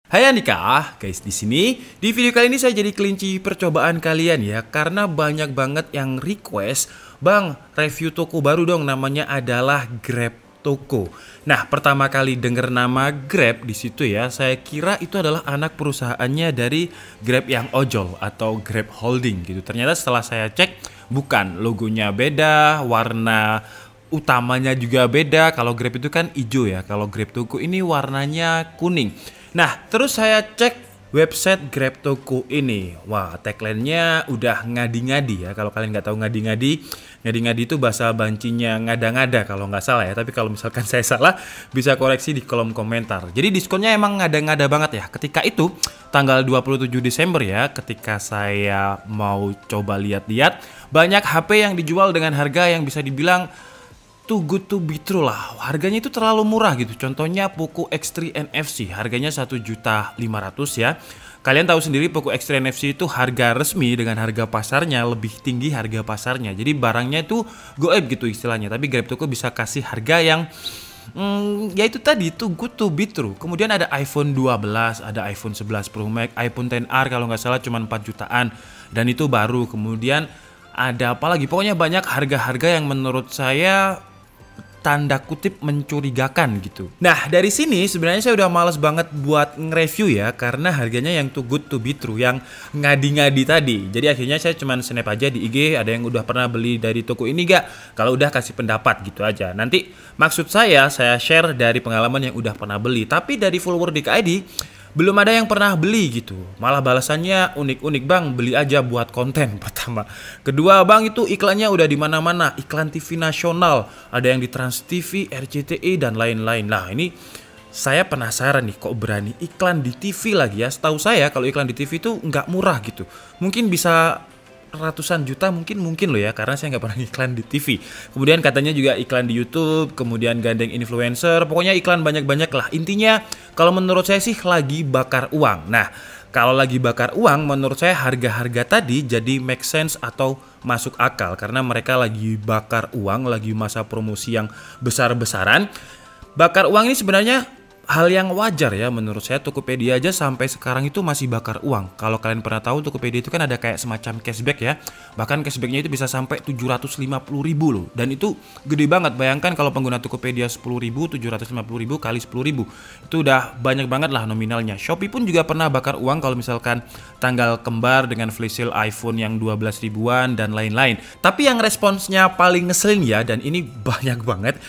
Hai Andika, guys di sini di video kali ini saya jadi kelinci percobaan kalian ya karena banyak banget yang request, "Bang, review toko baru dong, namanya adalah Grab Toko." Nah, pertama kali denger nama Grab di situ ya, saya kira itu adalah anak perusahaannya dari Grab yang ojol atau Grab Holding gitu. Ternyata setelah saya cek bukan, logonya beda, warna utamanya juga beda. Kalau Grab itu kan hijau ya, kalau Grab Toko ini warnanya kuning. Nah, terus saya cek website Grab Toko ini. Wah, tagline-nya udah ngadi-ngadi ya. Kalau kalian nggak tahu ngadi-ngadi, ngadi-ngadi itu bahasa bancinya ngada-ngada kalau nggak salah ya. Tapi kalau misalkan saya salah, bisa koreksi di kolom komentar. Jadi diskonnya emang ngada-ngada banget ya. Ketika itu, tanggal 27 Desember ya, ketika saya mau coba lihat-lihat, banyak HP yang dijual dengan harga yang bisa dibilang too good to be true lah. Harganya itu terlalu murah gitu. Contohnya Poco X3 NFC, harganya 1.500.000 ya. Kalian tahu sendiri Poco X3 NFC itu harga resmi dengan harga pasarnya lebih tinggi harga pasarnya. Jadi barangnya itu goib gitu istilahnya. Tapi Grab Toko bisa kasih harga yang ya itu tadi too good to be true. Kemudian ada iPhone 12, ada iPhone 11 Pro Max, iPhone XR kalau nggak salah cuma 4 jutaan dan itu baru. Kemudian ada apa lagi? Pokoknya banyak harga-harga yang menurut saya tanda kutip mencurigakan gitu. Nah, dari sini sebenarnya saya udah males banget buat nge-review ya karena harganya yang too good to be true, yang ngadi-ngadi tadi. Jadi akhirnya saya cuman snap aja di IG, ada yang udah pernah beli dari toko ini gak? Kalau udah kasih pendapat gitu aja. Nanti maksud saya share dari pengalaman yang udah pernah beli. Tapi dari follower DKID belum ada yang pernah beli gitu. Malah balasannya unik-unik, "Bang, beli aja buat konten." Pertama. Kedua, "Bang, itu iklannya udah di mana-mana, iklan TV nasional, ada yang di Trans TV, RCTI dan lain-lain." Nah, ini saya penasaran nih, kok berani iklan di TV lagi ya? Setahu saya kalau iklan di TV itu nggak murah gitu. Mungkin bisa ratusan juta mungkin loh ya, karena saya nggak pernah iklan di TV. Kemudian katanya juga iklan di YouTube, kemudian gandeng influencer, pokoknya iklan banyak-banyak lah. Intinya kalau menurut saya sih lagi bakar uang. Nah, kalau lagi bakar uang menurut saya harga-harga tadi jadi make sense atau masuk akal karena mereka lagi bakar uang, lagi masa promosi yang besar-besaran. Bakar uang ini sebenarnya hal yang wajar ya menurut saya. Tokopedia aja sampai sekarang itu masih bakar uang. Kalau kalian pernah tahu Tokopedia itu kan ada kayak semacam cashback ya. Bahkan cashbacknya itu bisa sampai 750.000 loh. Dan itu gede banget. Bayangkan kalau pengguna Tokopedia 10.000, 750.000 kali 10.000. Itu udah banyak banget lah nominalnya. Shopee pun juga pernah bakar uang kalau misalkan tanggal kembar dengan flash sale iPhone yang 12 ribuan dan lain-lain. Tapi yang responsnya paling ngeselin ya, dan ini banyak banget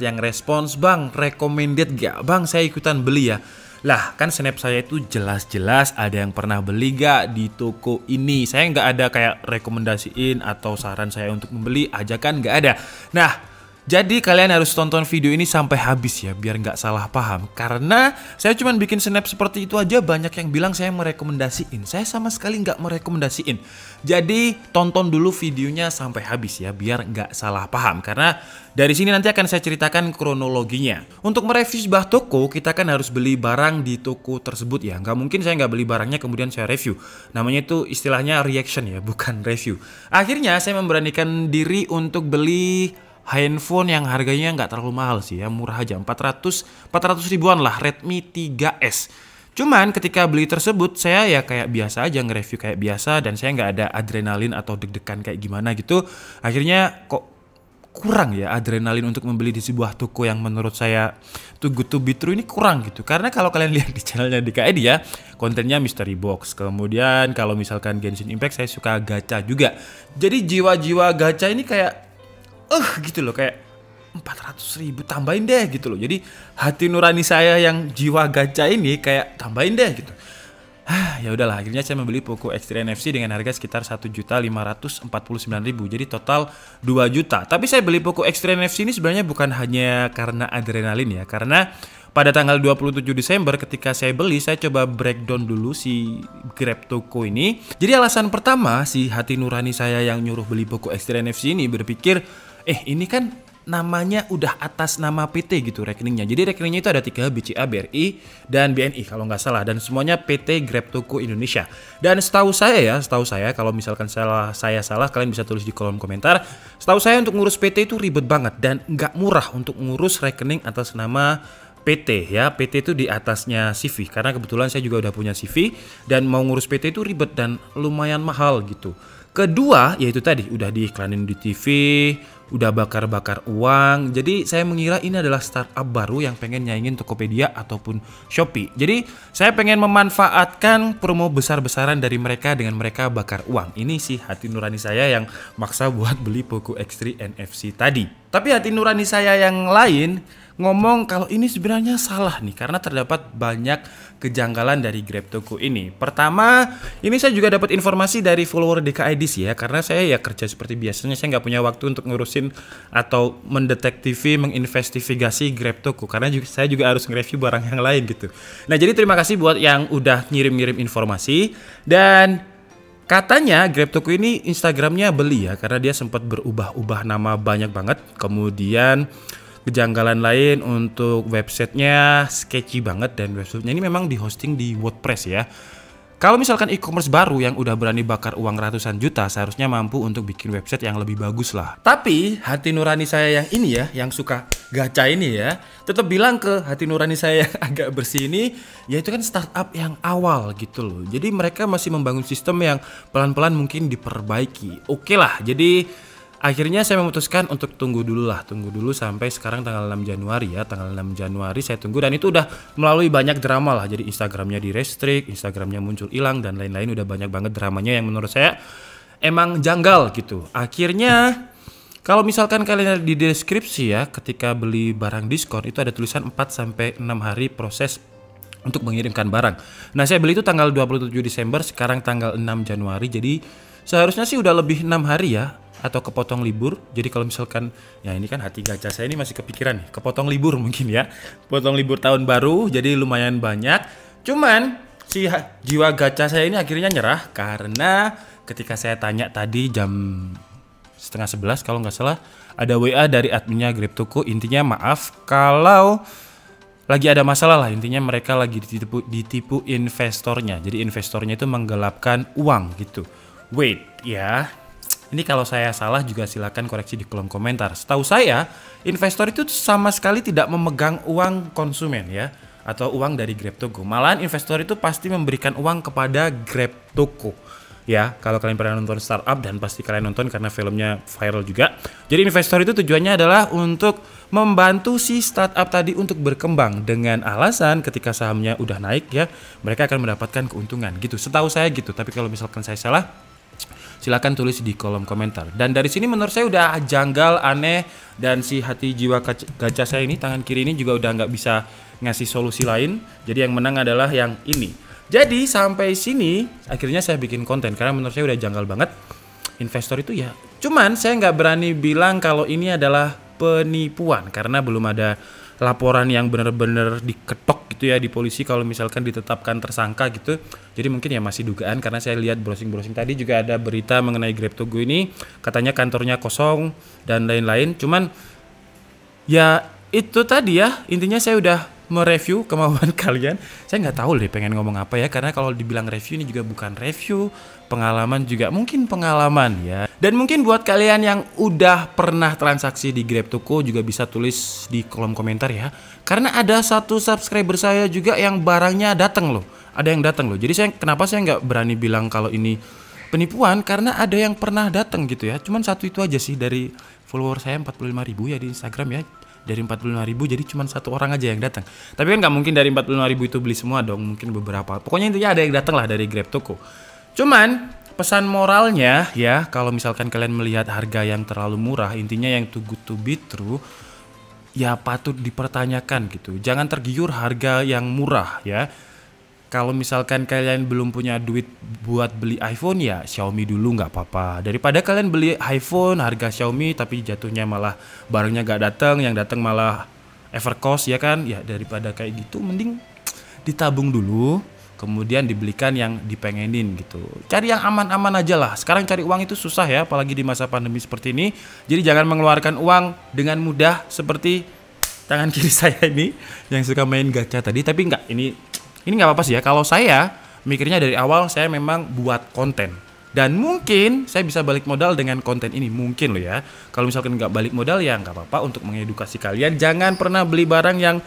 yang respons, "Bang, recommended gak? Bang, saya ikutan beli ya." Lah, kan snap saya itu jelas-jelas ada yang pernah beli gak di toko ini. Saya nggak ada kayak rekomendasiin atau saran saya untuk membeli, ajakan nggak ada. Nah, jadi kalian harus tonton video ini sampai habis ya biar nggak salah paham. Karena saya cuma bikin snap seperti itu aja banyak yang bilang saya merekomendasiin. Saya sama sekali nggak merekomendasiin. Jadi tonton dulu videonya sampai habis ya biar nggak salah paham. Karena dari sini nanti akan saya ceritakan kronologinya. Untuk mereview sebuah toko kita kan harus beli barang di toko tersebut ya. Nggak mungkin saya nggak beli barangnya kemudian saya review. Namanya itu istilahnya reaction ya, bukan review. Akhirnya saya memberanikan diri untuk beli handphone yang harganya nggak terlalu mahal sih ya, murah aja, 400 ribuan lah, Redmi 3S. Cuman ketika beli tersebut saya ya kayak biasa aja, nge-review kayak biasa, dan saya nggak ada adrenalin atau deg-degan kayak gimana gitu. Akhirnya kok kurang ya adrenalin untuk membeli di sebuah toko yang menurut saya too good to be true ini kurang gitu. Karena kalau kalian lihat di channelnya DKID ya, kontennya mystery box. Kemudian kalau misalkan Genshin Impact saya suka gacha juga. Jadi jiwa-jiwa gacha ini kayak gitu loh, kayak 400.000 tambahin deh gitu loh. Jadi hati nurani saya yang jiwa gacha ini kayak tambahin deh gitu. Ya udahlah, akhirnya saya membeli Poco X3 NFC dengan harga sekitar 1.549.000. Jadi total 2 juta. Tapi saya beli Poco X3 NFC ini sebenarnya bukan hanya karena adrenalin ya. Karena pada tanggal 27 Desember ketika saya beli, saya coba breakdown dulu si Grab Toko ini. Jadi alasan pertama, si hati nurani saya yang nyuruh beli Poco X3 NFC ini berpikir, ini kan namanya udah atas nama PT gitu rekeningnya. Jadi rekeningnya itu ada 3, BCA, BRI, dan BNI kalau nggak salah. Dan semuanya PT Grab Toko Indonesia. Dan setahu saya kalau misalkan saya salah, kalian bisa tulis di kolom komentar. Setahu saya untuk ngurus PT itu ribet banget dan nggak murah untuk ngurus rekening atas nama PT ya. PT itu di atasnya CV, karena kebetulan saya juga udah punya CV dan mau ngurus PT itu ribet dan lumayan mahal gitu. Kedua, yaitu tadi udah diiklanin di TV, udah bakar-bakar uang. Jadi saya mengira ini adalah startup baru yang pengen nyaingin Tokopedia ataupun Shopee. Jadi saya pengen memanfaatkan promo besar-besaran dari mereka dengan mereka bakar uang. Ini sih hati nurani saya yang maksa buat beli Poco X3 NFC tadi. Tapi hati nurani saya yang lain ngomong kalau ini sebenarnya salah nih, karena terdapat banyak kejanggalan dari GrabToko ini. Pertama, ini saya juga dapat informasi dari follower DKID sih ya, karena saya ya kerja seperti biasanya, saya nggak punya waktu untuk ngurusin atau mendetektifi, menginvestigasi GrabToko, karena saya juga harus nge-review barang yang lain gitu. Nah, jadi terima kasih buat yang udah ngirim-ngirim informasi. Dan katanya GrabToko ini Instagramnya beli ya, karena dia sempat berubah-ubah nama banyak banget. Kemudian kejanggalan lain untuk websitenya sketchy banget, dan websitenya ini memang di hosting di WordPress ya. Kalau misalkan e-commerce baru yang udah berani bakar uang ratusan juta, seharusnya mampu untuk bikin website yang lebih bagus lah. Tapi hati nurani saya yang ini ya, yang suka gacha ini ya, tetap bilang ke hati nurani saya yang agak bersih ini, ya itu kan startup yang awal gitu loh. Jadi mereka masih membangun sistem yang pelan-pelan mungkin diperbaiki. Oke lah, jadi akhirnya saya memutuskan untuk tunggu dulu sampai sekarang tanggal 6 Januari ya. Tanggal 6 Januari saya tunggu, dan itu udah melalui banyak drama lah. Jadi Instagramnya di restrict, Instagramnya muncul hilang, dan lain-lain. Udah banyak banget dramanya yang menurut saya emang janggal gitu. Akhirnya kalau misalkan kalian lihat di deskripsi ya, ketika beli barang diskon itu ada tulisan 4-6 hari proses untuk mengirimkan barang. Nah, saya beli itu tanggal 27 Desember, sekarang tanggal 6 Januari. Jadi seharusnya sih udah lebih 6 hari ya, atau kepotong libur. Jadi kalau misalkan, ya ini kan hati gacha saya ini masih kepikiran nih, kepotong libur mungkin ya, potong libur tahun baru, jadi lumayan banyak. Cuman si jiwa gacha saya ini akhirnya nyerah, karena ketika saya tanya tadi jam 10:30 kalau nggak salah, ada WA dari adminnya GrabToko, intinya maaf kalau lagi ada masalah lah, intinya mereka lagi ditipu investornya. Jadi investornya itu menggelapkan uang gitu. Wait ya, ini kalau saya salah juga silakan koreksi di kolom komentar. Setahu saya, investor itu sama sekali tidak memegang uang konsumen ya, atau uang dari GrabToko. Malahan investor itu pasti memberikan uang kepada GrabToko. Ya, kalau kalian pernah nonton startup, dan pasti kalian nonton karena filmnya viral juga. Jadi investor itu tujuannya adalah untuk membantu si startup tadi untuk berkembang, dengan alasan ketika sahamnya udah naik ya, mereka akan mendapatkan keuntungan gitu. Setahu saya gitu, tapi kalau misalkan saya salah, silakan tulis di kolom komentar. Dan dari sini menurut saya udah janggal, aneh, dan si hati jiwa gacha saya ini, tangan kiri ini juga udah nggak bisa ngasih solusi lain. Jadi yang menang adalah yang ini. Jadi sampai sini akhirnya saya bikin konten, karena menurut saya udah janggal banget investor itu ya. Cuman saya nggak berani bilang kalau ini adalah penipuan, karena belum ada laporan yang benar-benar diketok gitu ya di polisi kalau misalkan ditetapkan tersangka gitu. Jadi mungkin ya masih dugaan, karena saya lihat browsing-browsing tadi juga ada berita mengenai GrabToko ini, katanya kantornya kosong dan lain-lain. Cuman ya itu tadi ya, intinya saya udah mereview kemauan kalian. Saya nggak tahu deh pengen ngomong apa ya, karena kalau dibilang review ini juga bukan review, pengalaman juga mungkin pengalaman ya. Dan mungkin buat kalian yang udah pernah transaksi di GrabToko juga bisa tulis di kolom komentar ya, karena ada satu subscriber saya juga yang barangnya datang loh, ada yang datang loh. Jadi kenapa saya nggak berani bilang kalau ini penipuan, karena ada yang pernah datang gitu ya. Cuman satu itu aja sih, dari follower saya 45.000 ya di Instagram ya. Dari 45.000 jadi cuma satu orang aja yang datang. Tapi kan nggak mungkin dari 45.000 itu beli semua dong, mungkin beberapa. Pokoknya intinya ada yang datang lah dari GrabToko. Cuman pesan moralnya ya, kalau misalkan kalian melihat harga yang terlalu murah, intinya yang too good to be true, ya patut dipertanyakan gitu. Jangan tergiur harga yang murah ya. Kalau misalkan kalian belum punya duit buat beli iPhone, ya Xiaomi dulu nggak apa-apa. Daripada kalian beli iPhone harga Xiaomi tapi jatuhnya malah barangnya nggak datang, yang datang malah Evercost ya kan. Ya daripada kayak gitu, mending ditabung dulu, kemudian dibelikan yang dipengenin gitu. Cari yang aman-aman aja lah. Sekarang cari uang itu susah ya, apalagi di masa pandemi seperti ini. Jadi jangan mengeluarkan uang dengan mudah seperti tangan kiri saya ini yang suka main gacha tadi. Tapi enggak, ini nggak apa-apa sih ya. Kalau saya mikirnya dari awal, saya memang buat konten, dan mungkin saya bisa balik modal dengan konten ini, mungkin loh ya. Kalau misalkan nggak balik modal ya nggak apa-apa, untuk mengedukasi kalian. Jangan pernah beli barang yang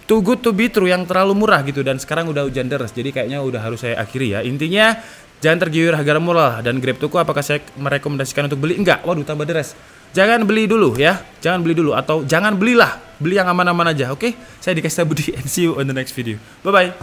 too good to be true, yang terlalu murah gitu. Dan sekarang udah hujan deras, jadi kayaknya udah harus saya akhiri ya. Intinya jangan tergiur harga murah. Dan Grab Toko apakah saya merekomendasikan untuk beli? Enggak, waduh tambah deras. Jangan beli dulu ya, jangan beli dulu, atau jangan belilah, beli yang aman-aman aja. Oke, saya Dikasta Budi and see you on the next video. Bye bye.